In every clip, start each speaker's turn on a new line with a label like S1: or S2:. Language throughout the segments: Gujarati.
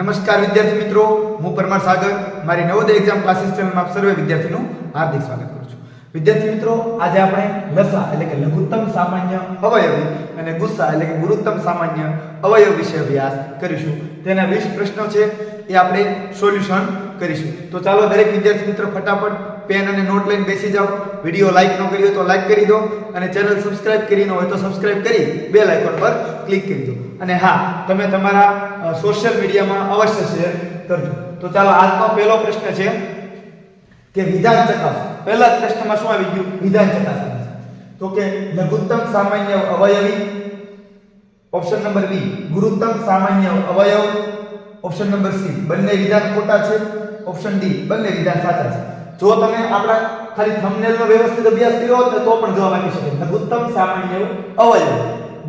S1: નમસ્કાર વિદ્યાર્થી મિત્રો, હું પરમાર સાગર મારી નવોદય એક્ઝામ ક્લાસીસ ચેનલમાં આપ સર્વે વિદ્યાર્થીનું હાર્દિક સ્વાગત કરું છું. વિદ્યાર્થી મિત્રો, આજે આપણે લસા એટલે કે લઘુત્તમ સામાન્ય અવયવી અને ગુસ્સા એટલે કે ગુરુત્તમ સામાન્ય અવયવ વિશે અભ્યાસ કરીશું. તેના 20 પ્રશ્નો છે, એ આપણે સોલ્યુશન કરીશું. તો ચાલો દરેક વિદ્યાર્થી મિત્રો ફટાફટ પેન અને નોટ લઈને બેસી જાઓ. વિડિયો લાઈક ન કરી હોય તો લાઈક કરી દો અને ચેનલ સબસ્ક્રાઇબ કરી ન હોય તો સબસ્ક્રાઇબ કરી બેલ આઇકોન પર ક્લિક કરી દો. અને હા, તમે તમારા સોશિયલ મીડિયામાં અવશ્ય શેર કરજો. તો ચાલો આજનો પહેલો પ્રશ્ન છે કે વિધાન ચકાસો. પહેલા પ્રશ્નમાં શું આવી ગયું? વિધાન ચકાસવાનું છે. તો કે લઘુત્તમ સામાન્ય અવયવી ઓપ્શન નંબર બી, ગુરુત્તમ સામાન્ય અવયવ ઓપ્શન નંબર સી, બંને વિધાન ખોટા છે. ઓપ્શન ડી, બંને વિધાન સાચા છે. જો તમે આપણા ખાલી થંબનેલનો વ્યવસ્થિત અભ્યાસ કર્યો હોત તો પણ જવાબ આપી શકે. લઘુત્તમ સામાન્ય અવયવ,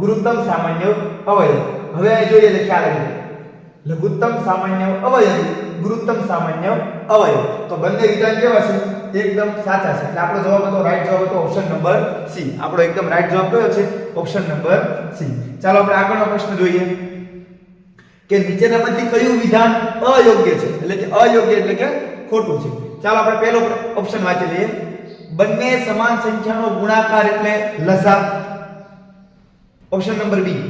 S1: ગુરુત્તમ સામાન્ય અવયવ. હવે અહીં જોઈએ એટલે ખ્યાલ આવી જાય. લઘુત્તમ સામાન્ય અવયવ, ગુરુત્તમ સામાન્ય અવયવ. તો બંને વિધાન કેવા છે? એકદમ સાચા છે. એટલે આપણો જવાબ હતો, રાઈટ જવાબ હતો ઓપ્શન નંબર સી. આપણો એકદમ રાઈટ જવાબ કયો છે? Option number C. ચાલો આપણે આગળનો પ્રશ્ન જોઈએ કે નીચેનામાંથી કયું વિધાન અયોગ્ય છે? એટલે કે અયોગ્ય એટલે કે ખોટું છે. ચાલો આપણે પહેલો ઓપ્શન વાંચી લઈએ. બંને સમાન સંખ્યાનો ગુણાકાર એટલે લસા. ઓપ્શન નંબર બી,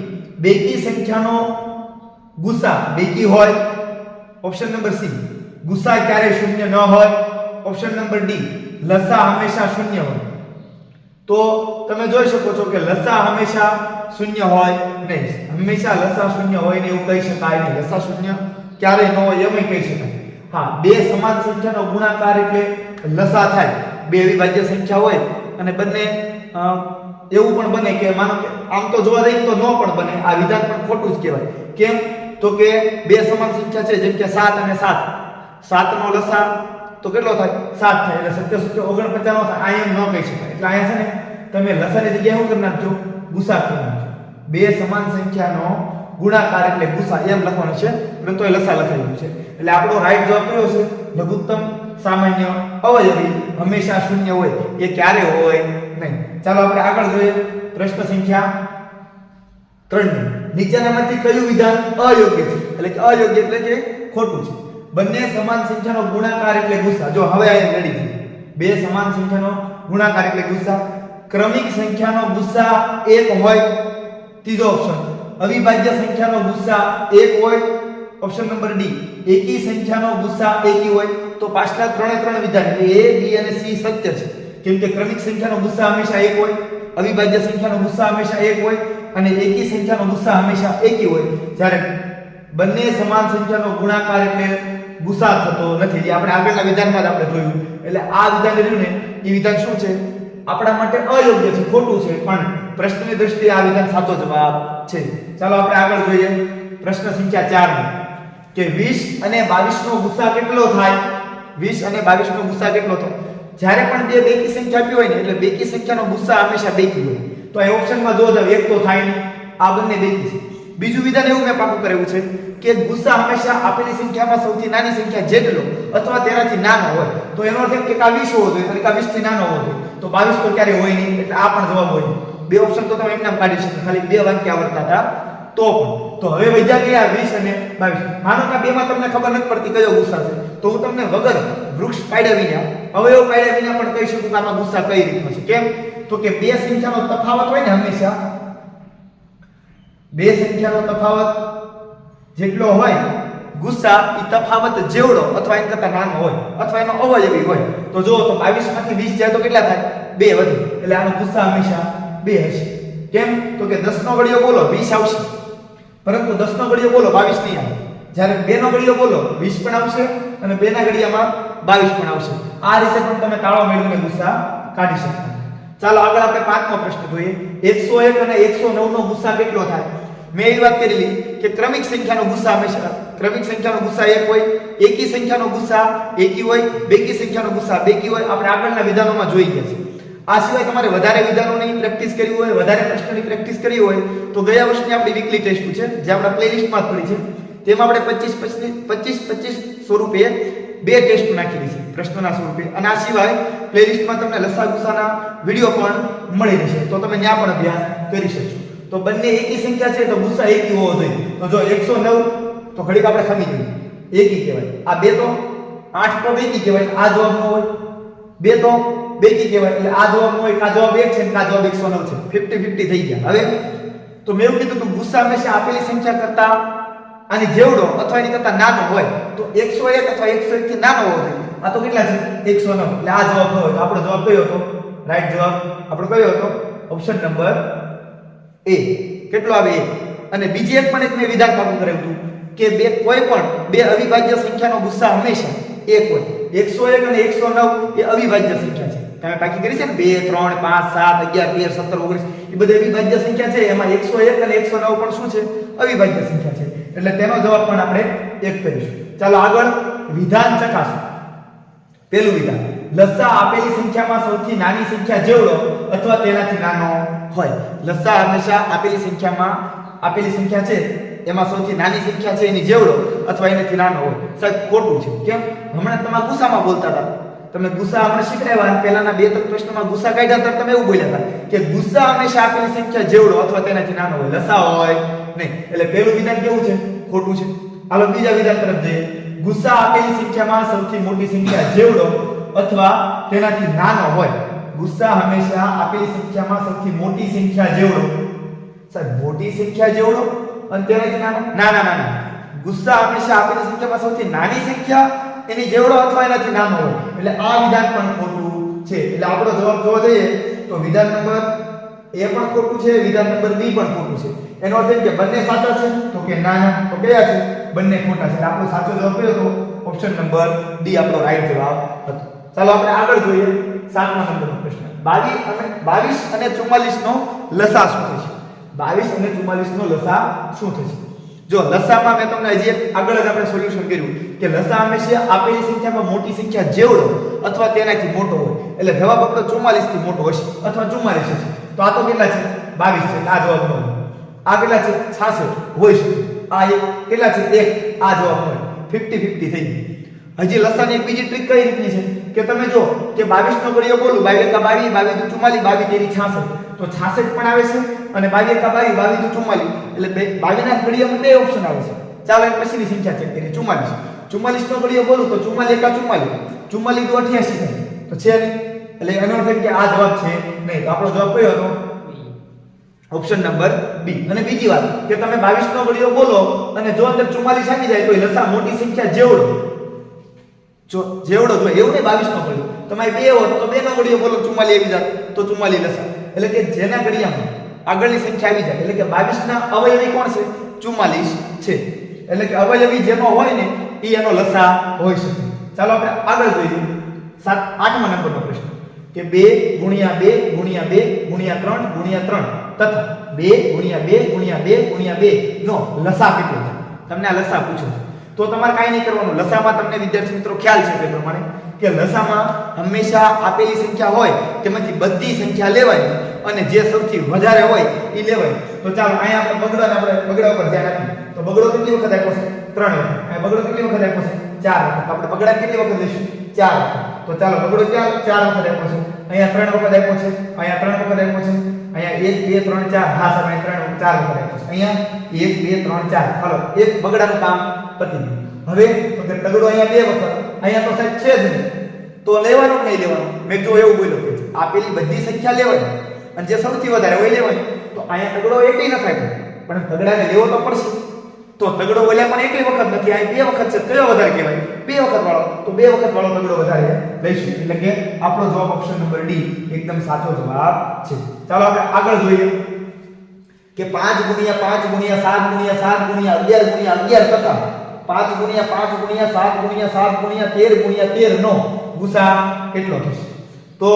S1: બેકી સંખ્યાનો ગુસા બેકી હોય. ઓપ્શન નંબર સી, ગુસા ક્યારેય શૂન્ય ન હોય. ઓપ્શન નંબર ડી, લસા હંમેશા શૂન્ય હોય. તો તમે જોઈ શકો છો કે લસા હંમેશા શૂન્ય હોય નહીં. હંમેશા લસા શૂન્ય હોય ને એવું કહી શકાય નહીં. લસા શૂન્ય ક્યારેય ન હોય એમ કહી શકાય. હા, બે સમાન સંખ્યાનો ગુણાકાર એટલે લસા થાય. બે અવિભાજ્ય સંખ્યા હોય અને બંને એવું પણ બને કે માનો કે આમ તો જોવા જઈએ તો ન પણ બને. આ વિધાન પણ ખોટું જ કહેવાય. કેમ? તો કે બે સમાન સંખ્યા છે, જેમ કે 7 અને 7. 7 નો લસા તો કેટલો થાય? 7 થાય. એટલે 7 49 નો થાય. આ એમ ન કહી શકાય. એટલે અહીંયા છે ને તમે લસાની જગ્યાએ શું કરી નાખજો? ગુસા કરી નાખજો. બે સમાન સંખ્યાનો ગુણાકાર એટલે ગુસા એમ લખવાનું છે, પરંતુ એ લસા લખાયું છે. એટલે આપણો રાઈટ જવાબ કયો છે? લઘુત્તમ સામાન્ય અવયવી હંમેશા શૂન્ય હોય, એ ક્યારે હોય નહીં. ચાલો આપણે આગળ જોઈએ. પ્રશ્ન સંખ્યા 3. નીચેનામાંથી કયું વિધાન અયોગ્ય છે? એટલે કે અયોગ્ય એટલે કે ખોટું છે. બંને સમાન સંખ્યાનો ગુણાકાર એટલે ગુસા. જો હવે આ રેડી છે. બે સમાન સંખ્યાનો ગુણાકાર એટલે ગુસા. ક્રમિક સંખ્યાનો ગુસા 1 હોય. ત્રીજો ઓપ્શન, અવિભાજ્ય સંખ્યાનો ગુસા 1 હોય. ઓપ્શન નંબર ડી, એકી સંખ્યાનો ગુસા એકી હોય. તો પાછલા ત્રણ વિધાન એટલે એ, બી અને સી સત્ય છે. કેમ કે ક્રમિક સંખ્યાનો ગુસા હંમેશા 1 હોય, અવિભાજ્ય સંખ્યાનો ગુસા હંમેશા 1 હોય અને એકી સંખ્યાનો ગુસા હંમેશા એકી હોય. જ્યારે બંને સમાન સંખ્યાનો ગુણાકાર એટલે ગુસા થતો નથી. જે આપણે આગળના વિધાનમાં જ આપણે જોયું. એટલે આ વિધાન રહ્યું ને, એ વિધાન શું છે? આપણા માટે અયોગ્ય છે, ખોટું છે. પણ પ્રશ્નની દ્રષ્ટિએ આ વિધાન સાચો જવાબ છે. ચાલો આપણે આગળ જોઈએ. પ્રશ્ન સંખ્યા 4 કે 20 અને 22 નો ગુસા કેટલો થાય? 20 અને 22 નો ગુસા કેટલો થાય? જ્યારે પણ બે બેકી સંખ્યા આપી હોય ને, એટલે બેકી સંખ્યાનો ગુસા હંમેશા બેકી હોય. તો આ ઓપ્શનમાં જો જાવ, એક તો થાય નહીં, આ બંને બેકી છે. બીજું વિધાન એવું મેં પાકું કરેલું છે કે ગુસા હંમેશા આપેલી સંખ્યામાં સૌથી નાની સંખ્યા જેટલો અથવા તેનાથી નાનો હોય. તો એનો અર્થ એમ કે આ 20 હોવો જોઈએ, એટલે કે 20 થી નાનો હોવો જોઈએ. તો 22 તો ક્યારે હોય નહીં, એટલે આ પણ જવાબ હોય. બે ઓપ્શન તો તમે એમનામ કાઢી શકો, ખાલી બે વાક્ય આવડતા હતા તો પણ. તો હવે વૈદ્યા ગયા 20 અને 22. માનો કે બેમાં તમને ખબર નથી પડતી કયો ગુસા છે, તો હું તમને વગર વૃક્ષ પાડ્યા વિના, અવયવ પાડ્યા વિના પણ કહી શકું કે આમાં ગુસા કઈ રીતનો છે. કેમ? તો કે બે સંખ્યાનો તફાવત હોય ને, હંમેશા બે સંખ્યાનો તફાવત જેટલો હોય, ગુસા એ તફાવત જેવડો અથવા એના કરતા નાનો હોય અથવા એનો અવયવી હોય. તો જો તો 22 માંથી 20 જાય તો કેટલા થાય? 2 વધે. એટલે આનો ગુસા હંમેશા 2 હશે. કેમ? તો કે 10 નો ઘડિયો બોલો 20 આવશે, પરંતુ 10 નો ઘડિયો બોલો 22 નહીં આવે. જ્યારે 2 નો ઘડિયો બોલો 20 પણ આવશે અને 2 ના ઘડિયામાં 22 પણ આવશે. આ રીતે પણ તમે તાળો મેળવીને ગુસા કાઢી શકો. ચાલો આગળ આપણે 5મો પ્રશ્ન જોઈએ. 101 અને 109 નો ગુસા કેટલો થાય? મેં એ વાત કરેલી કે ક્રમિક સંખ્યાનો ગુસા હંમેશા ક્રમિક સંખ્યાનો ગુસા 1 હોય, એકી સંખ્યાનો ગુસા એકી હોય, બેકી સંખ્યાનો ગુસા બેકી હોય. આપણે આગળના વિધાનોમાં જોઈ ગયા છે. આ સિવાય તમારે વધારે વિધાનોની પ્રેક્ટિસ કરવી હોય, વધારે પ્રશ્નોની પ્રેક્ટિસ કરવી હોય તો ગયા વર્ષની આપણી વીકલી ટેસ્ટ છે, જે આપણા પ્લેલિસ્ટમાં પડી છે. તેમાં આપણે 25 સ્વરૂપે બે ટેસ્ટ નાખેલી છે પ્રશ્નોના સ્વરૂપે. અને આ સિવાય પ્લેલિસ્ટમાં તમને લસા ગુસાના વિડિયો પણ મળી રહેશે, તો તમે ત્યાં પણ અભ્યાસ કરી શકશો. તો બંને એકી સંખ્યા છે તો ગુસા એકી હોવો જોઈએ. તો જો 109 તો તો ઘડીક આપણે ખમી જઈએ એકી કહેવાય. આ 2 તો 8 તો બેકી કહેવાય. આ જવાબ ન હોય. 2 તો બેકી કહેવાય એટલે આ જવાબ ન હોય. આ જવાબ 1 છે અને આ જવાબ 109 છે. 50-50 થઈ ગયા. હવે તો મેં એવું કીધું કે ગુસ્સા હંમેશા આપેલી સંખ્યા કરતા આની જેવડો અથવા એની કરતા નાનો હોય તો 101 અથવા 101 થી નાનો હોવો જોઈએ. આ તો કેટલા છે 109 એટલે આ જવાબ ન હોય. તો આપણો જવાબ કયો હતો? રાઈટ જવાબ આપણો કયો હતો? ઓપ્શન નંબર એ. કેટલો આવે? અને બીજી એક પણ એક મેં વિધાન લાગુ કરેલું હતું કે કોઈ પણ બે અવિભાજ્ય સંખ્યાનો ગુસ્સા હંમેશા 1 હોય. 101 અને 109 એ અવિભાજ્ય સંખ્યા છે. તમે બાકી કરી છે ને 2 3 5 7 11 13 17 19 એ બધી અવિભાજ્ય સંખ્યા છે. એમાં 101 અને 109 પણ શું છે? અવિભાજ્ય સંખ્યા છે. એટલે તેનો જવાબ પણ આપણે 1 કરીશું. ચાલો આગળ વિધાન ચકાસો. પહેલું વિધાન, લસા આપેલી સંખ્યામાં સૌથી નાની સંખ્યા જેવડો અથવા તેનાથી નાનો હોય. લસા હંમેશા આપેલી સંખ્યા છે એમાં સૌથી નાની સંખ્યા છે એની જેવડો અથવા એનાથી નાનો હોય. સાહેબ ખોટું છે. કેમ? હમણાં તમે ગુસ્સામાં બોલતા હતા. તમે ગુસ્સા હમણાં શીખડાવ્યા પહેલાના 2-3 પ્રશ્નોમાં ગુસ્સા કાઢ્યા હતા. તમે એવું બોલ્યા હતા કે ગુસ્સા હંમેશા આપેલી સંખ્યા જેવડો અથવા તેનાથી નાનો હોય. લસા હોય નહીં. એટલે પહેલું વિધાન કેવું છે? ખોટું છે. હાલો બીજા વિધાન તરફ જઈએ. ગુસ્સા આપેલી સંખ્યામાં સૌથી મોટી સંખ્યા જેવડો અથવા તેનાથી નાનો હોય. ગુસ્સા હંમેશા આપેલી સંખ્યામાં સૌથી મોટી સંખ્યા જેવડો. સાહેબ મોટી સંખ્યા જેવડો અને તેનાથી નાનો? ના. ગુસ્સા હંમેશા આપેલી સંખ્યામાં સૌથી નાની સંખ્યા એની જેવડો અથવા એનાથી નાનો હોય. એટલે આ વિધાન પણ ખોટું છે. એટલે આપણો જવાબ જોવા જઈએ તો વિધાન નંબર એ પણ ખોટું છે, વિધાન નંબર બી પણ ખોટું છે. એનો અર્થ એ કે બંને સાચા છે? તો કે ના. તો કયા છે? બંને ખોટા છે. એટલે આપણો સાચો જવાબ કયો હતો? ઓપ્શન નંબર ડી આપણો રાઈટ જવાબ હતો. ચાલો આપણે આગળ જોઈએ 7મા નંબરનો પ્રશ્ન. 22 અને 44 નો લસા શું થશે? 22 અને 44 નો લસા શું થશે? જો લસામાં મેં તમને હજી આગળ જ આપણે સોલ્યુશન કર્યું કે લસા હંમેશા આપેલી સંખ્યામાં મોટી સંખ્યા જેવડો અથવા તેનાથી મોટો હોય. એટલે જવાબ આપણો 44 થી મોટો હશે અથવા 44 હશે. તો આ તો કેટલા છે? 22 છે. આ જવાબ ન હોય. આ કેટલા છે? 66 હોય છે. આ કેટલા છે? 1. આ જવાબ હોય. 50-50 થઈ ગઈ. હજી લસાની એક બીજી ટ્રીક કઈ રીતની છે કે તમે જો કે 22 નો ઘડિયો બોલું 22 એકા 22 22 દુ 44 22 તેરી 66 તો 66 પણ આવે છે અને 22 એકા 22 22 દુ 44 એટલે 22 ના ઘડિયામાં બે ઓપ્શન આવે છે. ચાલો એક પછીની સંખ્યા ચેક કરીએ. 44 નો ઘડિયો બોલું તો 44 એકા 44 44 દુ 88 થાય તો છે નહીં. એટલે એનો અર્થ કે આ જવાબ છે નહીં. તો આપણો જવાબ કયો હતો? Option number B. અને બીજી વાત કે તમે 22 નો ઘડિયો બોલો અને જો અંદર 44 આવી જાય તો લસા મોટી સંખ્યા જેવડો જેવડો જોઈએ એવું નહીં. 22 નો ઘડિયો તમારે 2 હોત તો 2 નો ઘડિયો બોલો 44 આવી જાય તો 44 લસા. એટલે કે જેના ઘડિયામાં આગળની સંખ્યા આવી જાય એટલે કે 22 ના અવયવી કોણ છે? 44 છે. એટલે કે અવયવી જેનો હોય ને એ એનો લસા હોઈ શકે. ચાલો આપણે આગળ જોઈએ 8મા નંબરનો પ્રશ્ન કે 2 ગુણ્યા 2 ગુણ્યા 2 ગુણ્યા 3 ગુણ્યા 3 તથા 2 ગુણ્યા 2 ગુણ્યા 2 ગુણ્યા 2 નો લસા કેટલો છે? તમને આ લસા પૂછો તો તમારે કાંઈ નહીં કરવાનું. લસામાં તમને વિદ્યાર્થી મિત્રો ખ્યાલ છે તે પ્રમાણે કે લસામાં હંમેશા આપેલી સંખ્યા હોય તેમાંથી બધી સંખ્યા લેવાય અને જે સૌથી વધારે હોય એ લેવાય. તો ચાલો અહીંયા આપણે બગડા ઉપર ધ્યાન આપીએ. તો બગડો કેટલી વખત આપ્યો છે? 3 વખત. અહીંયા બગડો કેટલી વખત આપ્યો છે? 4 વખત. આપણે બગડા કેટલી વખત લઈશું? 4 વખત. તો ચાલો બગડો 4 વખત આપ્યો છે. અહીંયા 3 વખત આપ્યો છે. અહીંયા 3 વખત આપ્યો છે. અહીંયા 1 2 3 4 હા સર અહીંયા 4 વખત આપ્યો છે. અહીંયા 1 2 3 4 હાલો એક બગડાનું કામ પતી ગયું. હવે તો કે તગડો અહીંયા 2 વખત અહીંયા તો સાહેબ છે જ નહીં તો લેવાનો કે નહીં લેવાનો? મેં જો એવું બોલ્યો કે આપેલી બધી સંખ્યા લેવાય અને જે સૌથી વધારે હોય લેવાય. તો અહીંયા તગડો એકેય ન થાય પણ તગડાને લેવો તો પડશે. તો તગડો બોલ્યા પણ એકેય વખત નથી. અહીંયા 2 વખત છે. કયો વધારે કહેવાય? 2 વખત વાળો. તો 2 વખત વાળો તગડો વધારે લઈશું. એટલે કે આપણો જવાબ ઓપ્શન નંબર ડી એકદમ સાચો જવાબ છે. ચાલો આપણે આગળ જોઈએ કે 5 ગુણ્યા 5 ગુણ્યા 7 ગુણ્યા 7 ગુણ્યા 11 ગુણ્યા 11 તથા 5 ગુણ્યા 5 ગુણ્યા 7 ગુણ્યા 7 ગુણ્યા 13 ગુણ્યા 13 નો ગુસા કેટલો થશે? તો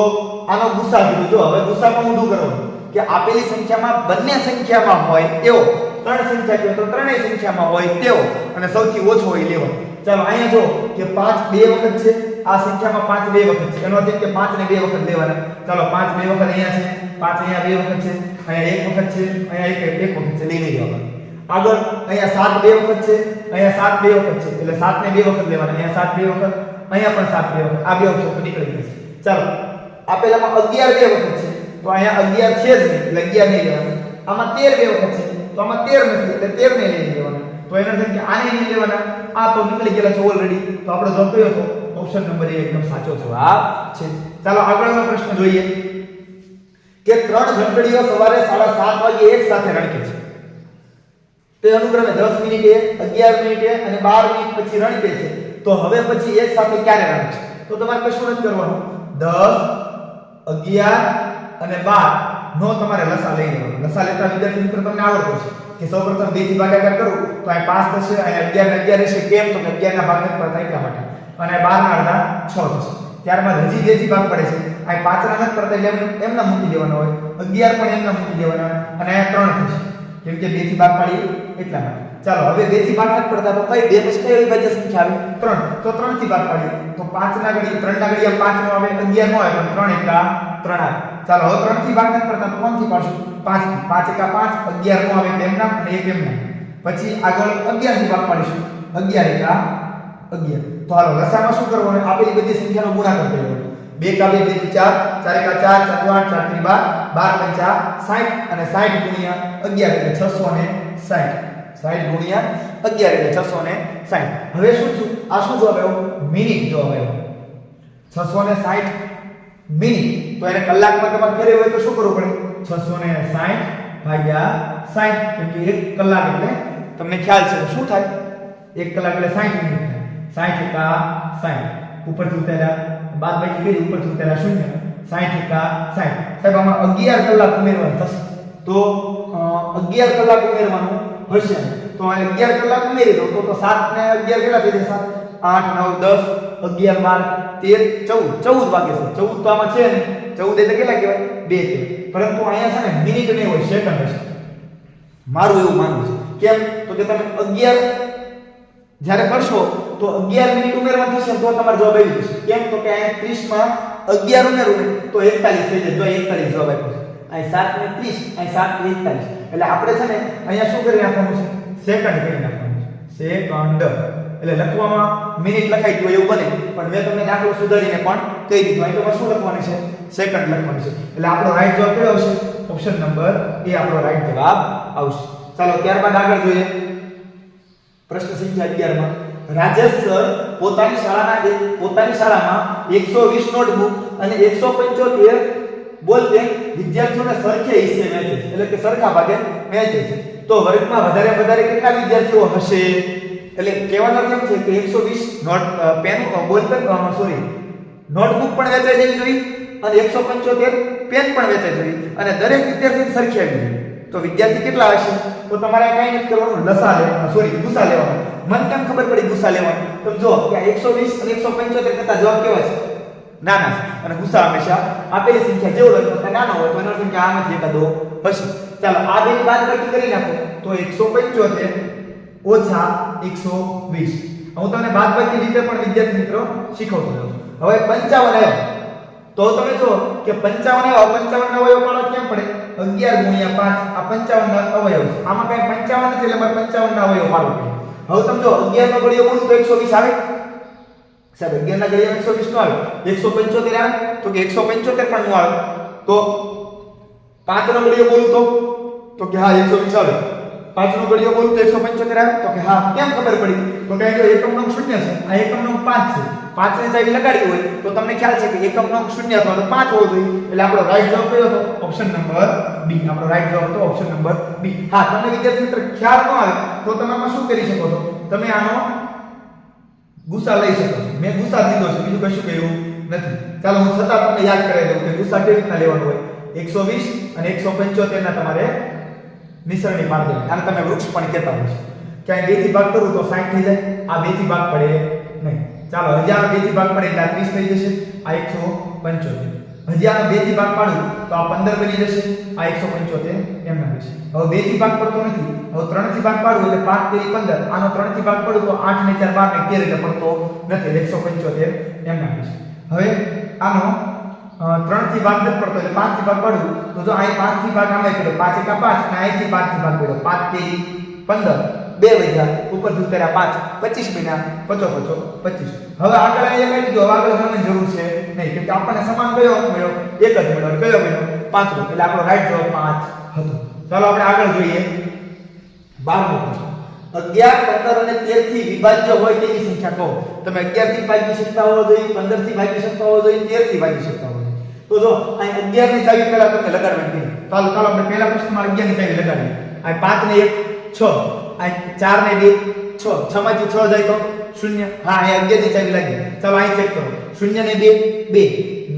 S1: આનો ગુસા કીધું. જો હવે ગુસામાં ઊંધું કરવાનું કે આપેલી સંખ્યામાં બંને સંખ્યામાં હોય તેવો 3 સંખ્યા કયો તો ત્રણેય સંખ્યામાં હોય તેવો અને સૌથી ઓછો હોય લેવો. ચાલો અહીંયા જો કે 5 2 વખત છે. આ સંખ્યામાં 5 2 વખત છે. એનો અર્થ એ કે 5 ને 2 વખત લેવાના. ચાલો 5 2 વખત અહીંયા છે. 5 અહીંયા 2 વખત છે. અહીંયા 1 વખત છે. અહીંયા 1 વખત છે. લઈ લેવાનું. આગળ અહીંયા 7 2 વખત છે. અહીંયા 7 2 વખત છે. એટલે 7 ને 2 વખત લેવાના. અહીંયા 7 2 વખત. અહીંયા પણ 7 2 વખત. આ બે ઓપ્શન તો નીકળી જશે. ચાલો આપેલામાં 11 2 વખત છે. તો અહીંયા 11 છે જ નહીં એટલે 11 નહીં લેવાના. આમાં 13 2 વખત છે. તો આમાં 13 નથી એટલે 13 ને લઈ લેવાના. તો એનો અર્થ કે આને નહીં લેવાના, આ તો નીકળી ગયેલા છે ઓલરેડી, તો આપણો જવાબ કયો હતો? ઓપ્શન નંબર એ એકદમ સાચો જવાબ છે. ચાલો આગળનો પ્રશ્ન જોઈએ કે 3 ઘંટડીઓ સવારે 7:30 વાગે એક સાથે રણકે છે. તે અનુક્રમે 10 મિનિટે, 11 મિનિટે અને 12 મિનિટ પછી રણકે છે. તો હવે પછી એક સાથે ક્યારે રણકે? તો તમારે કશું નથી કરવાનું. 10, 11 અને 12 નો તમારે લસા લઈ લેવાનો. લસા લેતા વિદ્યાર્થી મિત્રો તમને આવડતું છે કે સૌપ્રથમ 2 થી ભાગાકાર કરું તો આ 5 થશે, અને 11 ને 11 રહેશે. કેમ? તો 11 ના ભાગ નથી પડતા એટલા માટે. અને 12 ના અડધા 6 થશે. ત્યારબાદ હજી 2 થી ભાગ પડે છે. આ 5 ના નથી પડતા એટલે એમના મૂકી દેવાનો હોય. 11 પણ એમના મૂકી દેવાના, અને આ 3 થશે કેમ કે 2 થી ભાગ પાડી એટલા માટે. ચાલો હવે 2 થી ભાગ નથી પડતા તો કઈ 2 પછી કઈ અવિભાજ્ય સંખ્યા આવે? 3. તો 3 થી ભાગ પાડીએ તો 5 ના ઘડી 3 ના ઘડી 5 નો આવે, 11 નો આવે, પણ 3 એકા 3 આવે. ચાલો હવે 3 થી ભાગ નથી પડતા તો કોણ થી પાડશું? 5 થી. 5 એકા 5, 11 નો આવે એમના અને 1 એમના. પછી આગળ 11 થી ભાગ પાડીશું. 11 એકા 11. તો હાલો લસામાં શું કરવાનું? આપેલી બધી સંખ્યાનો ગુણાકાર કરવાનો. 2 કા 2 2 4, 4 એકા 4, 4 8, 4 3 12, 12 પંચા 60 અને 60 ગુણ્યા 11 એટલે 660. 60 ગુણ્યા 11 એટલે 660. હવે શું થયું? આ શું જવાબ આવ્યો? મિનિટ જવાબ આવ્યો. 660 મિનિટ. તો એને કલાકમાં તમારે ફેરવવું હોય તો શું કરવું પડે? 660 ભાગ્યા 60, કેમ કે 1 કલાક એટલે તમને ખ્યાલ છે શું થાય? 1 કલાક એટલે 60 મિનિટ થાય. 60 એકા 60 ઉપરથી ઉતાર્યા, બાદ બાકી કરી ઉપરથી ઉતાર્યા 0. 60 એકા 60. સાહેબ આમાં 11 કલાક ઉમેરવાનું થશે. તો 11 કલાક ઉમેરવાનું હશે. તો 11 કલાક ઉમેરી દો તો 7 ને 11 કેટલા થઈ જશે? 8 9 10 11 12 13 14 વાગે છે. 14 તો આમાં છે ને, 14 એટલે કેટલા કહેવાય? 2 કહેવાય. પરંતુ અહીંયા છે ને મિનિટ નહીં હોય, સેકન્ડ હશે. મારું એવું માનવું છે. કેમ? તો કે તમે 11 જ્યારે કરશો તો 11 મિનિટ ઉમેરવાનું થશે તો તમારો જવાબ આવી જશે. કેમ? તો કે અહીંયા 30 માં 11 ઉમેરું ને તો 41 થઈ જાય. તો 41 જવાબ આપ્યો છે. અહીં 7 ને 30, અહીં 7 ને 41. એટલે આપણે છે ને અહીંયા શું કરી નાખવાનું છે? સેકન્ડ કરી નાખવાનું છે. સેકન્ડ એટલે લખવામાં મિનિટ લખાઈ ગયું એવું બને, પણ મેં તમને દાખલો સુધારીને પણ કહી દીધું. અહીં તો શું લખવાનું છે? સેકન્ડ લખવાનું છે. એટલે આપણો રાઈટ જવાબ કયો આવશે? ઓપ્શન નંબર એ આપણો રાઈટ જવાબ આવશે. ચાલો ત્યારબાદ આગળ જોઈએ પ્રશ્ન સંખ્યા 11 માં. રાજેશ સર પોતાની શાળામાં 120 નોટબુક અને 175 બોલપેન વિદ્યાર્થીઓને સરખે હિસ્સે વહેંચે છે, એટલે કે સરખા ભાગે વહેંચે છે. તો વર્ગમાં વધારે કેટલા વિદ્યાર્થીઓ હશે? એટલે કહેવાનો કેમ છે કે 120 નોટબુક પણ વેચાઈ જવી જોઈએ અને 175 પેન પણ વેચાઈ જોઈએ અને દરેક વિદ્યાર્થીને સરખી આવી જોઈએ. તો વિદ્યાર્થી કેટલા હશે? તો તમારે કઈ નથી કરવાનું, ગુસા લેવાનો. મને કેમ ખબર પડી ગુસા લેવાનો? તમે જો કે 120 અને 175 કરતા જવાબ કેવા છે? નાના છે. અને ગુસા હંમેશા આપેલી સંખ્યા જેવો લખો નાનો હોય તો એનો અર્થ કે આમાંથી એકાદો હશે. ચાલો આ બે બાદબાકી કરી નાખો તો 175 ઓછા 120. હું તમને બાદબાકી રીતે પણ વિદ્યાર્થી મિત્રો શીખવતો જાઉં છું. હવે 55 આવ્યો તો તમે જો કે 55 આવ્યો, 55 ના અવયવ પાડો કેમ પડે? 11 ગુણ્યા 5 આ 55 ના અવયવ છે. આમાં કઈ 55 નથી એટલે મારે 55 ના અવયવ પાડવો પડે. હવે તમે જો 11 નો ઘડિયો બોલું તો 120 આવે. સાહેબ 11 ના ઘડિયા 120 નો આવે. 175 આવે તો કે 175 પણ નો આવે. તો 5 નો ઘડિયો બોલું તો કે હા 120 આવે. 5 નો ઘડિયો બોલું તો 175 આવે તો કે હા. કેમ ખબર પડી? તો કે જો એકમ નો 0 છે, આ એકમ નો 5 છે. 5 ને ચાવી લગાડી હોય તો તમને ખ્યાલ છે કે એકમ નો 0 અથવા તો 5 હોવો જોઈએ. એટલે આપણો રાઈટ જવાબ કયો હતો? Option number B. આપણો રાઈટ જવાબ હતો ઓપ્શન નંબર બી. હા, તમને વિદ્યાર્થી મિત્ર ખ્યાલ ન આવે તો તમે આમાં શું કરી શકો છો? તમે આનો ગુસા લઈ શકો છો. મેં ગુસા લીધો છે, બીજું કશું કર્યું નથી. ચાલો હું છતાં તમને યાદ કરાવી દઉં કે ગુસા કેવી રીતના લેવાનો હોય. 120 અને 175 ના તમારે નિસરણી પાડી દેવાની. આને તમે વૃક્ષ પણ કહેતા હોય છે. ક્યાંય 2 થી ભાગ કરું તો 60 થઈ જાય. આ 2 થી ભાગ પડે નહીં. ચાલો હજી આ 2 થી ભાગ પડે એટલે આ 30 થઈ જશે. આ 175. હજી આનો 2 થી ભાગ પાડું તો આ 15 બની જશે. આ 175 એમ ના રહેશે. હવે 2 થી ભાગ પડતો નથી. હવે 3 થી ભાગ પાડું એટલે 5 તેરી 15. આનો 3 થી ભાગ પાડું તો 8 ને 4 12 ને 13 એટલે પડતો નથી. 175 એમ ના રહેશે. હવે આનો 3 થી ભાગ નથી પડતો એટલે 5 થી ભાગ પાડું તો જો અહીં 5 થી ભાગ આમાં પડ્યો 5 એકા 5 અને અહીંથી 5 થી ભાગ પડ્યો 5 તેરી 15 બે વધ્યા ઉપરથી ઉતાર્યા 5 25 બન્યા 55 25. હવે આગળ અહીંયા કઈ દીધું, આગળ ગણવાની જરૂર છે નહીં કેમ કે આપણને સમાન કયો મળ્યો? એક જ મળ્યો. કયો મળ્યો? 5 એટલે આપણો રાઈટ જવાબ 5 હતો. ચાલો આપણે આગળ જોઈએ 12મો પ્રશ્ન. 11, 15 અને 13 થી વિભાજ્ય હોય તેવી સંખ્યા કહો. તમે 11 થી ભાગી શકતા હોવો જોઈએ, 15 થી ભાગી શકતા હોવો જોઈએ, 13 થી ભાગી શકતા હોવો જોઈએ. તો જો અહીં 11 ની ચાવી પહેલા તમને લગાડવાની છે. ચાલો આપણે પહેલા પ્રશ્નમાં 11 ની ચાવી લગાડીએ. અહીં 5 ને 1 6, અહીં 4 ને 2 6, 6 માંથી 6 જાય તો 0. હા, અહીં 11 ની ચાવી લાગી. ચાલો અહીં ચેક કરો. 0 ને 2 2,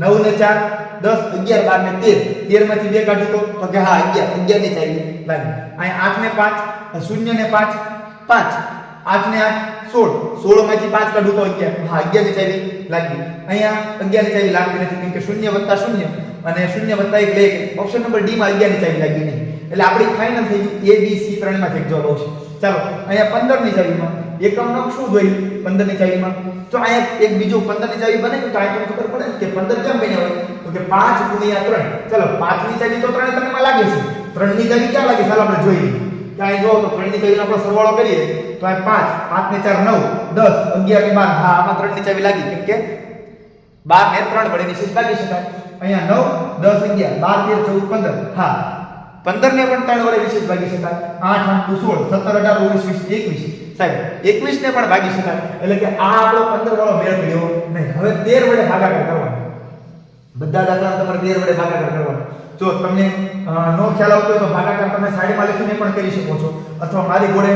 S1: 9 ને 4 10, 11 12 ને 13, 13 માંથી 2 કાઢો તો કે હા 11 ની ચાવી લાગી. અહીં 8 ને 5, 0 ને 5 5, 8 ને 8 16, 16 માંથી 5 કાઢું તો 11. હા 11 ની ચાવી લાગી. અહીંયા 11 ની ચાવી લાગતી નથી કેમ કે 0 + 0 અને 0 + 1 લે. ઓપ્શન નંબર ડી માં 11 ની ચાવી લાગી નહીં. એટલે આપણી ફાઇનલ થઈ ગઈ A B C ત્રણમાંથી એક જવાબ આવશે. ચાલો અહીંયા 15 ની ચાવીમાં એકમ નંબર શું જોઈ 15 ની ચાવીમાં? તો અહીંયા એક બીજું 15 ની ચાવી બને તો અહીંયા ખબર પડે કે 15 કેમ બન્યા હોય? તો કે 5 × 3. ચાલો 5 ની ચાવી તો 3 માં લાગે છે. 3 ની ચાવી ક્યાં લાગે? ચાલો આપણે જોઈએ. ત્યાં જો તો 3 ની ચાવીનો આપણે સરવાળો કરીએ તો આ 5 5 ને 4 9 10 11 ને 12. હા આમાં 3 ની ચાવી લાગી કેમ કે 12 ને 3 વડે નિશેષ ભાગી શકાય. અહીંયા 9 10 11 12 13 14 15. હા 15 ને પણ 3 વડે નિશેષ ભાગી શકાય. 8 8 16 17 18 19 20 21. સાહેબ 21 ને પણ ભાગી શકાય. એટલે કે આ આપણો 15 વાળો મેળ પડ્યો નહીં. હવે 13 વડે ભાગાકાર કરવાનો. બધા દાખલા તમારે 13 વડે ભાગાકાર કરવાનો. જો તમને નો ખ્યાલ આવતો હોય તો ભાગાકાર તમે સાઈડમાં લખીને પણ કરી શકો છો અથવા મારી જોડે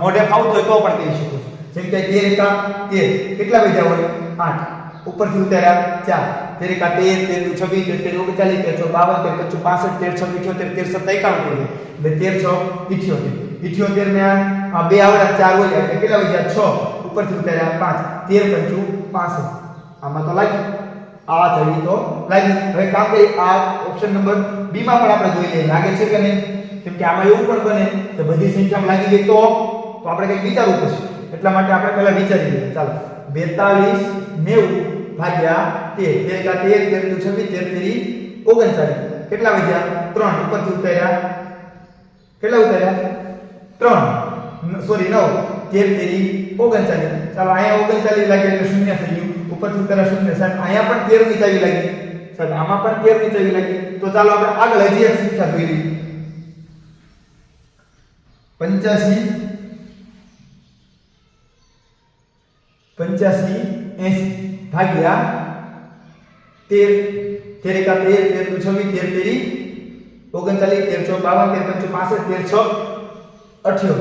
S1: મોઢે ફાવતો હોય તો પણ કરી શકો છો. જેમ કે 13 × 13 કેટલા વધ્યા હોય? 8. ઉપરથી ઉતાર્યા 4. 13 × 13 26 39 40 42 53 55 13 56 13 58 13 6 78 78 ને આ બે આવડા 4 હોય એટલે કેટલા વધ્યા? 6. ઉપરથી ઉતાર્યા 5. 13 × 5 65. આમાં તો લાગી આ થઈ તો લાગી. હવે કામ કરી આ ઓપ્શન નંબર બી માં પણ આપણે જોઈ લઈએ લાગે છે કે નહીં. કેમ કે આમાં એવું પણ બને કે બધી સંખ્યામાં લાગી ગઈ તો આપણે કંઈક વિચારવું પડશે. એટલા માટે આપણે પહેલા વિચારી લઈએ. ચાલો 42 90 ભાગ્યા 13 13 × 13 26 13 39 કેટલા વધ્યા? 3. ઉપરથી ઉતાર્યા કેટલા ઉતાર્યા? 3 સોરી 9 13 39. ચાલો અહીંયા 39 લાગે એટલે 0 થઈ ગયું. ઉપરથી ઉતાર્યા 0. સાહેબ અહીંયા પણ 13 ની ચાવી લાગી. સાહેબ આમાં પણ 13 ની ચાવી લાગી. તો ચાલો આપણે આગળ હજી એક સંખ્યા જોઈ લઈએ. 85 80 ભાગ્યા 13 13 × 13 13 × 26 13 39 13 14 52 13 55 13 6 78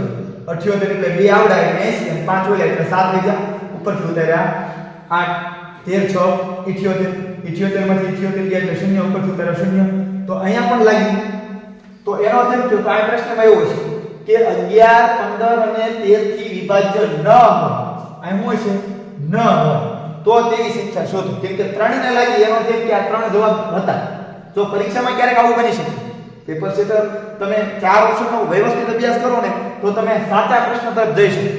S1: 78 એટલે બે આવડા એટલે 80 અને 5 ઓલા એટલે 7 થઈ ગયા. ઉપરથી ઉતાર્યા 8 13 6 78 78 માંથી 78 ગયા એટલે 0. ઉપરથી ઉતાર્યા 0. તો અહીંયા પણ લાગી. તો એનો અર્થ એમ થયો કે આ પ્રશ્નમાં એવો છે કે 11 15 અને 13 થી વિભાજ્ય ન હોય. અહીં શું છે? ન હોય તો તેવી સંખ્યા શોધો. કેમ કે 3 ને લાગી એનો અર્થ એમ કે આ 3 જવાબ હતા. જો પરીક્ષામાં ક્યારેક આવું બની શકે. પેપર સેટર તમે 4 ઓપ્શનનો વ્યવસ્થિત અભ્યાસ કરો ને તો તમે સાચા પ્રશ્ન તરફ જઈ શકો.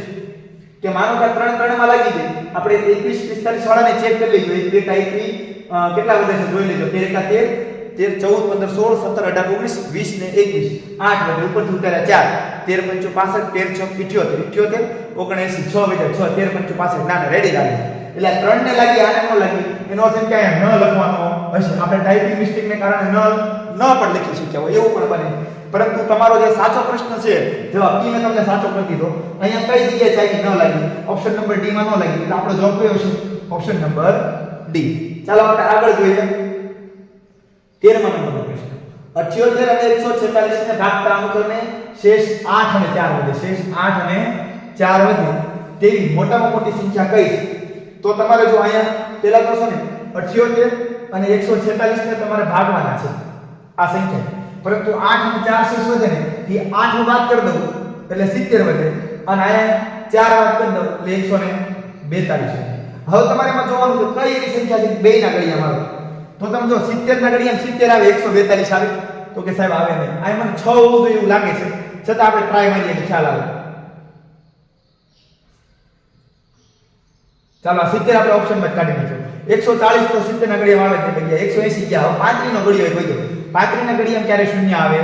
S1: કે માનો કે 3 માં લાગી ગઈ. આપણે 21 45 વાળાને ચેક કરી લેજો. એક બે ટાઈપી કેટલા વધે છે જોઈ લેજો. 13 × 13 14 15 16 17 18 19 20 ને 21 8 વધે. ઉપરથી ઉતાર્યા 4 13 55 13 6 78 78 79 6 વધ્યા 6 13 55 65 ના રેડી લાગે. એટલે 3 ને લાગી આને ન લાગી એનો અર્થ એમ કે અહીંયા ન લખવાનો હશે. આપણે ટાઈપિંગ મિસ્ટેક ને કારણે ન પણ લખી શક્યા હોય એવું પણ બને. પરંતુ તમારો જે સાચો પ્રશ્ન છે જવાબ ઈ મેં તમને સાચો કરી દીધો. અહીંયા કઈ જગ્યાએ ચાવી ન લાગી? ઓપ્શન નંબર ડી માં ન લાગી. એટલે આપણો જવાબ કયો છે? Option number D. ચાલો આપણે આગળ જોઈએ 13મા નંબરનો પ્રશ્ન. 78 અને 146 ને ભાગતા અનુક્રમે શેષ 8 અને 4 વધે. શેષ 8 અને 4 વધે તેવી મોટામાં મોટી સંખ્યા કઈ છે? તો તમારે જો અહીંયા પહેલા તો છે ને 78 અને 146 ને તમારે ભાગવાના છે આ સંખ્યા. પરંતુ 8 અને 4 શેષ વધે ને એ 8 નો બાદ કરી દઉં એટલે 70 વધે અને અહીંયા 4 બાદ કરી દઉં એટલે 142. હવે તમારે એમાં જોવાનું કે કઈ એવી સંખ્યા છે કે બેયના ઘડિયામાં આવે. તો તમે જો 70 ના ઘડિયામાં 70 આવે 142 આવે તો કે સાહેબ આવે નહીં. આ મને 6 હોવું જોઈએ એવું લાગે છે. છતાં આપણે ટ્રાય મારીએ એટલે ખ્યાલ આવે. ચાલો 70 આપણે ઓપ્શનમાં કાઢી નાખીએ. 140 તો 70 ના ઘડિયામાં આવે એટલે જગ્યા 180 ગયા. હવે 35 નો ઘડિયો હોય તો 35 ના ઘડિયામાં ક્યારે શૂન્ય આવે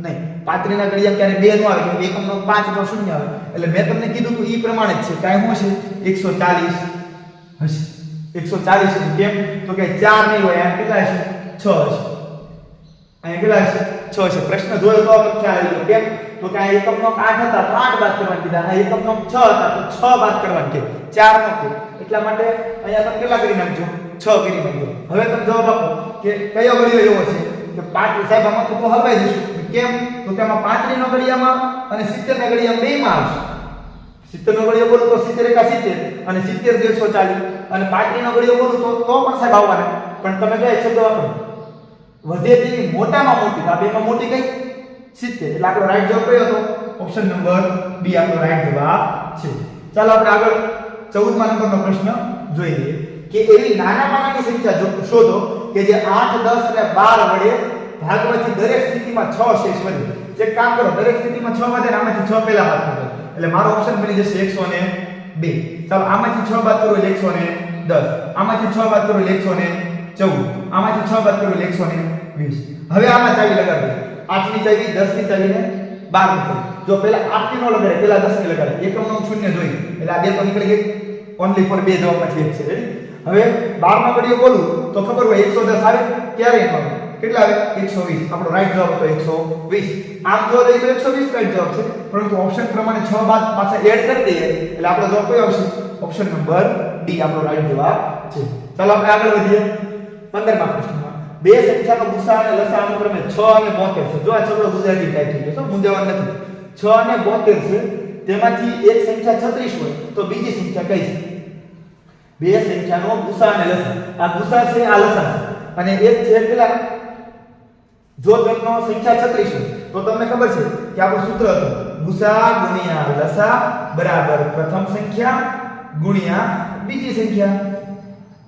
S1: નહીં. 35 ના ઘડિયામાં ક્યારે 2 નો આવે કેમ એકમનો 5 તો શૂન્ય આવે. એટલે મેં તમને કીધું તો ઈ પ્રમાણે જ છે. કાઈ શું છે 140 હશે. 140 કેમ? તો કે 4 નહીં હોય આ કેટલા હશે? 6 હશે. અહીંયા કેટલા છે 6 છે પ્રશ્ન જોયો તો આપણને ખ્યાલ આવી ગયો કેમ તો કે આ એકમનો 8 હતા તો 8 બાદ કરવાનું કીધા આ એકમનો 6 હતા તો 6 બાદ કરવાનું કે 4 નો કે એટલા માટે અહીંયા તમે કેટલા કરી નાખજો 6 કરી નાખજો હવે તમે જવાબ આપો કે કયો ઘડિયો એવો છે કે 5 સાહેબ આમાં તો હલવાઈ જશે કેમ તો કે આમાં 35 નો ઘડિયામાં અને 70 ના ઘડિયામાં બેમાં આવશે 70 નો ઘડિયો બોલું તો 70 એકા 70 અને 70 140 અને 35 નો ઘડિયો બોલું તો પણ સાહેબ આવવાના પણ તમે જો એક શબ્દ વાપરો વધે તેની મોટામાં મોટી આ બેમાં મોટી કઈ 70 એટલે આપણો રાઈટ જવાબ કયો હતો ઓપ્શન નંબર બી આપણો રાઈટ જવાબ છે ચાલો આપણે આગળ 14મા નંબરનો પ્રશ્ન જોઈ લઈએ કે એવી નાનામાંની સંખ્યા શોધો કે જે 8 10 અને 12 વડે ભાગવાથી દરેક સ્થિતિમાં 6 શેષ વધે જે કામ કરો દરેક સ્થિતિમાં 6 વધે આમાંથી 6 પહેલા બાદ કરો એટલે મારો ઓપ્શન બની જશે 102 ચાલો આમાંથી 6 બાદ કરો એટલે 110 આમાંથી 6 બાદ કરો એટલે 114 આમાંથી 6 બાદ કરો એટલે 120 હવે આમાં ચાવી લગાડો 8 ની ચાવી 10 ની ચાવી ને 12 ની ચાવી જો પહેલા 8 ની નો લગાડે પહેલા 10 ની લગાડે એકમનો શૂન્ય જોઈ એટલે આ બે તો નીકળી ગઈ ઓન્લી ફોર બે જવાબમાંથી એક છે રેડી હવે 12 નો ઘડિયો બોલું તો ખબર હોય 110 આવે ક્યારે આવે કેટલા આવે 120 આપણો રાઈટ જવાબ હતો 120 આમ જો દઈએ તો 120 રાઈટ જવાબ છે પરંતુ ઓપ્શન પ્રમાણે 6 બાદ પાછા એડ કરી દઈએ એટલે આપણો જવાબ કયો આવશે ઓપ્શન નંબર ડી આપણો રાઈટ જવાબ છે ચાલો આપણે આગળ વધીએ 15મા પ્રશ્નમાં બે સંખ્યાનો ગુસા અને લસા અનુક્રમે 6 અને 72 છે જો આ છોકરો ગુજરાતી ટાઈપ થઈ ગયો તો મૂંઝાવાનું નથી 6 અને 72 છે તેમાંથી એક સંખ્યા 36 હોય તો બીજી સંખ્યા કઈ છે બે સંખ્યાનો ગુસા અને લસા આ ગુસા છે આ લસા છે અને એક છે પેલા જો તેમનો સંખ્યા 36 હોય તો તમને ખબર છે કે આપણું સૂત્ર હતું ગુસા ગુણ્યા લસા બરાબર પ્રથમ સંખ્યા ગુણ્યા બીજી સંખ્યા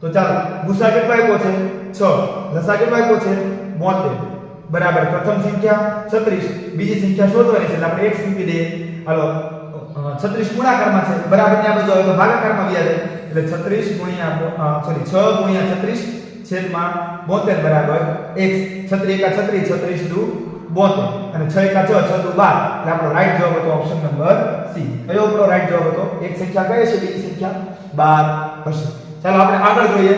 S1: તો ચાલો ગુસા કેટલો આપ્યો છે 6 લસા કેટલો આપ્યો છે 72 બરાબર પ્રથમ સંખ્યા 36 બીજી સંખ્યા શોધવાની છે એટલે આપણે x મૂકી દઈએ હાલો 36 ગુણાકારમાં છે બરાબર ની આ બાજુ આવે તો ભાગાકારમાં વ્યા જાય એટલે 36 ગુણ્યા 6 ગુણ્યા 36 છેદમાં 72 બરાબર x 36 એકા 36 36 દુ 72 અને 6 એકા 6 6 દુ 12 એટલે આપણો રાઈટ જવાબ હતો ઓપ્શન નંબર સી કયો આપણો રાઈટ જવાબ હતો એક સંખ્યા કઈ છે બીજી સંખ્યા 12 હશે ચાલો આપણે આગળ જોઈએ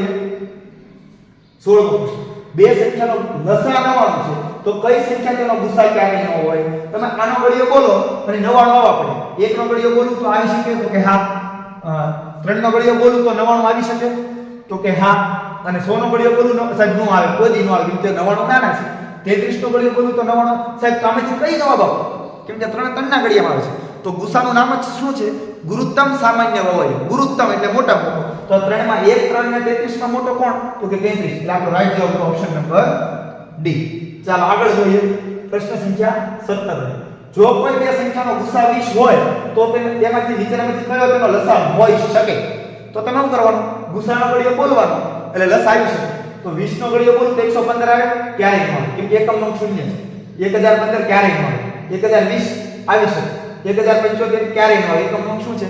S1: 16મો પ્રશ્ન બે સંખ્યાનો લસા 99 છે તો કઈ સંખ્યા તેનો ગુસા ક્યારે ન હોય તમે આનો ઘડિયો બોલો અને 99 આવવા પડે એકનો ઘડિયો બોલું તો આવી શકે તો કે હા ત્રણનો ઘડિયો બોલું તો 99 આવી શકે તો કે હા અને 100 નો ઘડિયો બોલું સાહેબ નો આવે કોઈ દી નો આવે કેમ કે 99 નાના છે 33 નો ઘડિયો બોલું તો 99 સાહેબ કામેથી કઈ જવાબ આપો કેમ કે ત્રણના ઘડિયામાં આવે છે તો ગુસાનું નામ જ શું છે ગુરુત્તમ સામાન્ય અવયવ ગુરુત્તમ એટલે મોટા મોટો તો ત્રણમાં 1 3 ને 33 માં મોટો કોણ તો કે 33 એટલે આપણો રાઈટ જવાબ હતો ઓપ્શન નંબર ડી ચાલો આગળ જોઈએ પ્રશ્ન સંખ્યા 17 જો કોઈ બે સંખ્યાનો ગુસા 20 હોય તો તેમાંથી નીચેનામાંથી કયો તેનો લસા હોઈ શકે તો તમે શું કરવાનું ગુસાનો ઘડિયો બોલવાનો એટલે લસા આવી શકે તો 20 નો ઘડિયો બોલું તો 115 આવે ક્યારે ન આવે કેમ કે એકમનો શૂન્ય છે 1015 ક્યારે ન આવે 1020 આવી શકે 1075 ક્યારે ન આવે એકમનો શું છે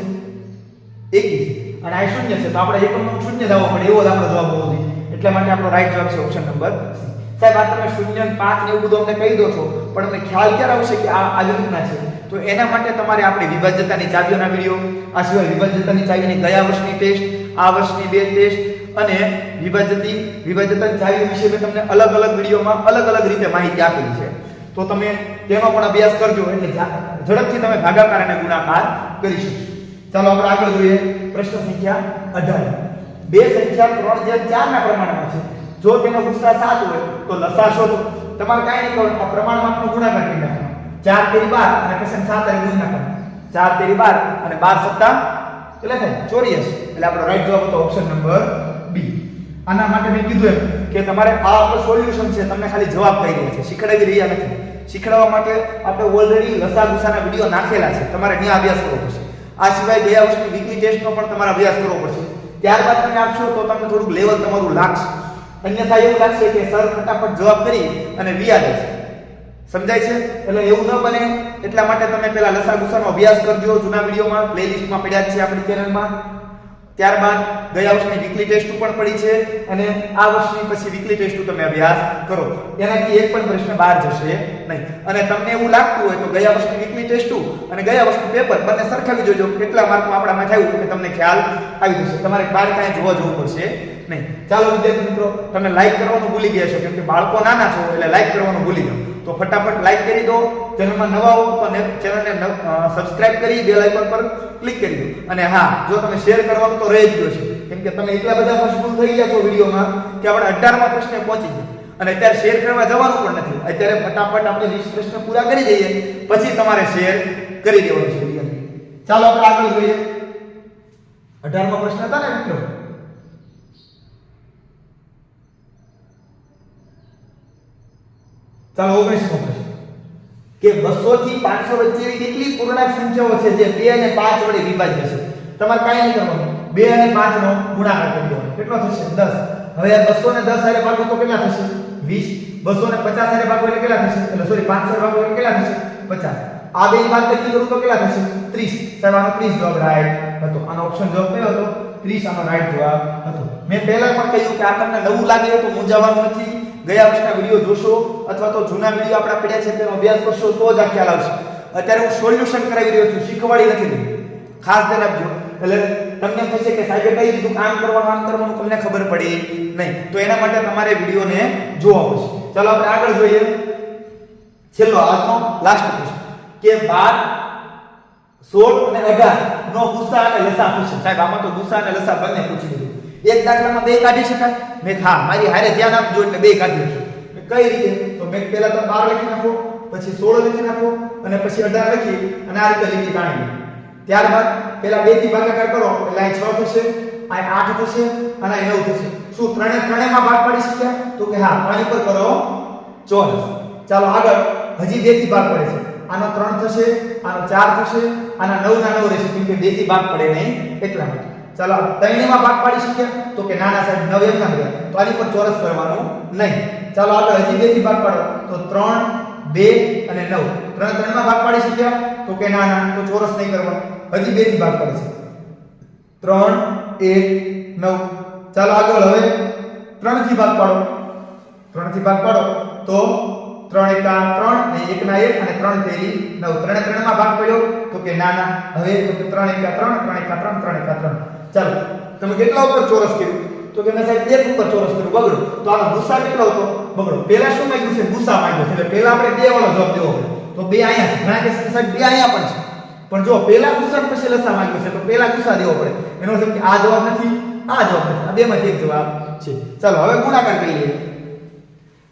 S1: 21 અને આ શૂન્ય છે તો આપણે એકમનો શૂન્ય જ આવવો પડે એવો જ આપણો જવાબ હોવો જોઈએ એટલા માટે આપણો રાઈટ જવાબ છે ઓપ્શન નંબર સી સાહેબ આ તમે 0 અને 5 ને એવું બધું અમને કહી દો છો પણ અમને ખ્યાલ ક્યારે આવશે કે આ આવી રીતના છે તો એના માટે તમારે આપણી વિભાજ્યતાની ચાવીઓના વિડિયો આ સિવાય વિભાજ્યતાની ચાવીની ગયા વર્ષની ટેસ્ટ આ વર્ષની બે ટેસ્ટ અને વિભાજ્યતાની ચાવીઓ વિશે મેં તમને અલગ અલગ વિડિયોમાં અલગ અલગ રીતે માહિતી આપેલી છે તો તમે તેનો પણ અભ્યાસ કરજો એટલે ઝડપથી તમે ભાગાકાર અને ગુણાકાર કરી શકશો ચાલો આપણે આગળ જોઈએ પ્રશ્ન સંખ્યા 18 બે સંખ્યા 3/4 ના પ્રમાણમાં છે જો તેનો ગુસા 7 હોય તો લસા શોધો તમારે કાઈ નહીં કરવાનું આ પ્રમાણમાંનો ગુણાકાર કરી નાખવાનો 4 તેરી 12 અને પછી 7 અને ગુણ નાખવાનો 4 તેરી 12 અને 12 સત્તા કેટલા થાય 84 એટલે આપણો રાઈટ જવાબ હતો ઓપ્શન નંબર બી આના માટે મેં કીધું એમ કે તમારે આ આપણો સોલ્યુશન છે તમને ખાલી જવાબ કહી રહ્યા છે શીખડાવી રહ્યા નથી શીખડાવવા માટે આપણે ઓલરેડી લસા ગુસાના વિડિયો નાખેલા છે તમારે ત્યાં અભ્યાસ કરવો પડશે આ સિવાય ગયા વર્ષની વીકલી ટેસ્ટનો પણ તમારે અભ્યાસ કરવો પડશે ત્યારબાદ તમે આપશો તો તમને થોડુંક લેવલ તમારું લાગશે અન્યથા એવું લાગશે કે સર ફટાફટ જવાબ કરી અને વિયા જશે સમજાય છે એટલે એવું ન બને એટલા માટે તમે પહેલા લસા ગુસાનો અભ્યાસ કરજો જૂના વિડિયોમાં પ્લેલિસ્ટમાં પડ્યા છે આપણી ચેનલમાં ત્યારબાદ ગયા વર્ષની વીકલી ટેસ્ટ પણ પડી છે અને આ વર્ષની પછી વીકલી ટેસ્ટ તમે અભ્યાસ કરો એનાથી એક પણ પ્રશ્ન બહાર જશે નહીં અને તમને એવું લાગતું હોય તો ગયા વર્ષની વીકલી ટેસ્ટ અને ગયા વર્ષનું પેપર બંને સરખાવી જોજો કેટલા માર્કમાં આપણામાં થયું કે તમને ખ્યાલ આવી જશે તમારે બહાર કાંઈ જોવા જવું પડશે નહીં. ચાલો વિદ્યાર્થી મિત્રો, તમે લાઈક કરવાનું ભૂલી ગયા છો, કેમ કે બાળકો નાના છો એટલે લાઈક કરવાનું ભૂલી જાઓ. તો ફટાફટ લાઈક કરી દો. ચેનલમાં નવા હો તો ચેનલને સબસ્ક્રાઇબ કરી બેલ આઇકન પર ક્લિક કરી દો. અને હા, જો તમે શેર કરવાનું તો રહી જ ગયો છે, કેમ કે તમે એટલા બધા મશગુલ થઈ ગયા છો વિડીયોમાં કે આપણે 18મા પ્રશ્ને પહોંચી ગયા અને અત્યારે શેર કરવા જવાનું પણ નથી. અત્યારે ફટાફટ આપણે 20 પ્રશ્ન પૂરા કરી દઈએ, પછી તમારે શેર કરી દેવાનું છે વિદ્યાર્થી. ચાલો આપણે આગળ જોઈએ. 18મો પ્રશ્ન હતા ને મિત્રો? ચાલો 19મો પ્રશ્ન કે 200 થી 500 વચ્ચે એવી કેટલી પૂર્ણાંક સંખ્યાઓ છે જે 2 અને 5 વડે વિભાજ્ય છે? તમારે કાંઈ નહીં કરવાનું, 2 અને 5 નો ગુણાકાર કરી દેવાનો. કેટલો થશે? 10. હવે આ 200 ને 10 સાથે ભાગો તો કેટલા થશે? 20. 250 સાથે ભાગો એટલે કેટલા થશે? એટલે સોરી 500 સાથે ભાગો એટલે કેટલા થશે? 50. આ બે ભાગ તકી કરું તો કેટલા થશે? 30. સાહેબ આનો 30 જવાબ રાઈટ હતો. આનો ઓપ્શન જવાબ કયો હતો? 30 આનો રાઈટ જવાબ હતો. મેં પહેલા પણ કહ્યું કે આ તમને નવું લાગે તો મૂંઝાવાનું નથી. ગયા વર્ષના વિડિયો જોશો અથવા તો જૂના વિડિયો આપણા પડ્યા છે તેનો અભ્યાસ કરશો તો જ આ ખ્યાલ આવશે. અત્યારે હું સોલ્યુશન કરાવી રહ્યો છું, શીખવાડી નથી રહી. ખાસ ધ્યાન આપજો. એટલે તમને એમ થશે કે સાહેબે કહી દીધું આમ કરવાનું તમને ખબર પડી નહીં. તો એના માટે તમારે વિડિયોને જોવો પડશે. ચાલો આપણે આગળ જોઈએ. છેલ્લો આજનો લાસ્ટ પ્રશ્ન કે 12, 16 અને 18 નો ગુસા અને લસા પૂછે. સાહેબ આમાં તો ગુસા અને લસા બંને પૂછી દીધું. એક દાખલામાં બે કાઢી શકાય? મેં હા, મારી હારે ધ્યાન આપજો એટલે બે કાઢી નાખો. કઈ રીતે? તો મેં પહેલા તો 12 લખી નાખો, પછી 16 લખી નાખો અને પછી 18 લખી અને આ રીતે લીટી કાઢી લો. ત્યારબાદ પહેલા 2 થી ભાગાકાર કરો એટલે અહીં 6 થશે, અહીં 8 થશે અને અહીં 9 થશે. શું ત્રણેયમાં ભાગ પાડી શક્યા? તો કે હા, 3 પર કરો ચોરસ. ચાલો આગળ, હજી 2 થી ભાગ પડે છે. આનો 3 થશે, આનો 4 થશે, આના 9 ના 9 રહેશે, કેમ કે 2 થી ભાગ પડે નહીં એટલા માટે. ચાલો ત્રણેયમાં ભાગ પાડી શક્યા? તો કે ના સાહેબ 9 એમ ના ગયા, તો આની પર ચોરસ કરવાનું નહીં. ચાલો આગળ, હજી 2 થી ભાગ પાડો તો 3, 2 અને 9. ત્રણમાં ભાગ પાડી શક્યા? તો કે ના તો ચોરસ નહીં કરવાનું. હજી 2 થી ભાગ પડે છે. 3, 1, 9. ચાલો આગળ, હવે 3 થી ભાગ પાડો. 3 થી ભાગ પાડો તો 3 એકા 3 ને 1 ના 1 અને 3 તેરી 9. ત્રણમાં ભાગ પડ્યો? તો કે ના હવે તો કે 3 એકા 3, 3 એકા 3, 3 એકા 3. ચાલો તમે કેટલા ઉપર ચોરસ કર્યું? તો કે મેં સાહેબ 1 ઉપર ચોરસ કર્યું. બગડો. તો આનો ગુસા કેટલો હતો? બગડો. પહેલા શું માંગ્યું છે? ગુસા માંગ્યો છે. એટલે પહેલા આપણે 2 વાળો જવાબ દેવો પડે. તો 2 અહીંયા છે. ઘણા કે સાહેબ 2 અહીંયા પણ છે, પણ જો પહેલા ગુસા પછી લસા માંગ્યો છે તો પહેલા ગુસા દેવો પડે. એનો મતલબ કે આ જવાબ નથી, આ જવાબ નથી, આ બેમાંથી એક જવાબ છે. ચાલો હવે ગુણાકાર કરી લઈએ.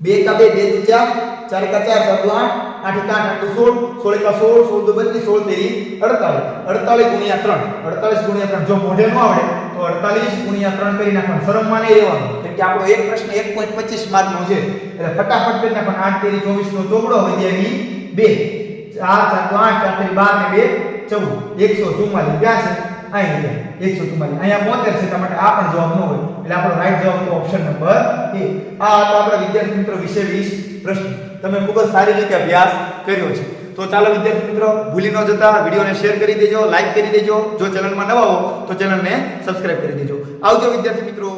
S1: 2 એકા 2, 2 દુ 4, 4 એકા 4, 4 દુ 8, 8 એકા 8, 8 દુ 16, 16 એકા 16, 16 દુ 32, 16 તેરી 48, 48 ગુણ્યા 3, 48 ગુણ્યા 3. જો મોઢે ન આવડે તો 48 ગુણ્યા 3 કરી નાખવાનું. શરમમાં નહીં રહેવાનું, કેમ કે આપણો એક પ્રશ્ન 1.25 માર્કનો છે. એટલે ફટાફટ કરી નાખવાનું. 8 તેરી 24 નો ચોગડો વધ્યાની 2, 4 4 8, 4 તેરી 12 ને 2 14, 144. ક્યાં છે? અહીં 144. અહીંયા 72 છે, તમારે આ પણ જવાબ ન હોય. એટલે આપણો રાઈટ જવાબ તો ઓપ્શન નંબર A. આ હતા આપણા વિદ્યાર્થી મિત્રો વિશે 20 પ્રશ્ન. તમે ખૂબ જ સારી રીતે અભ્યાસ કર્યો છે. તો ચાલો વિદ્યાર્થી મિત્રો, ભૂલી ન જતા વિડીયોને શેર કરી દેજો, લાઈક કરી દેજો. જો ચેનલમાં નવા હો તો ચેનલને સબસ્ક્રાઇબ કરી દેજો. આવજો વિદ્યાર્થી મિત્રો.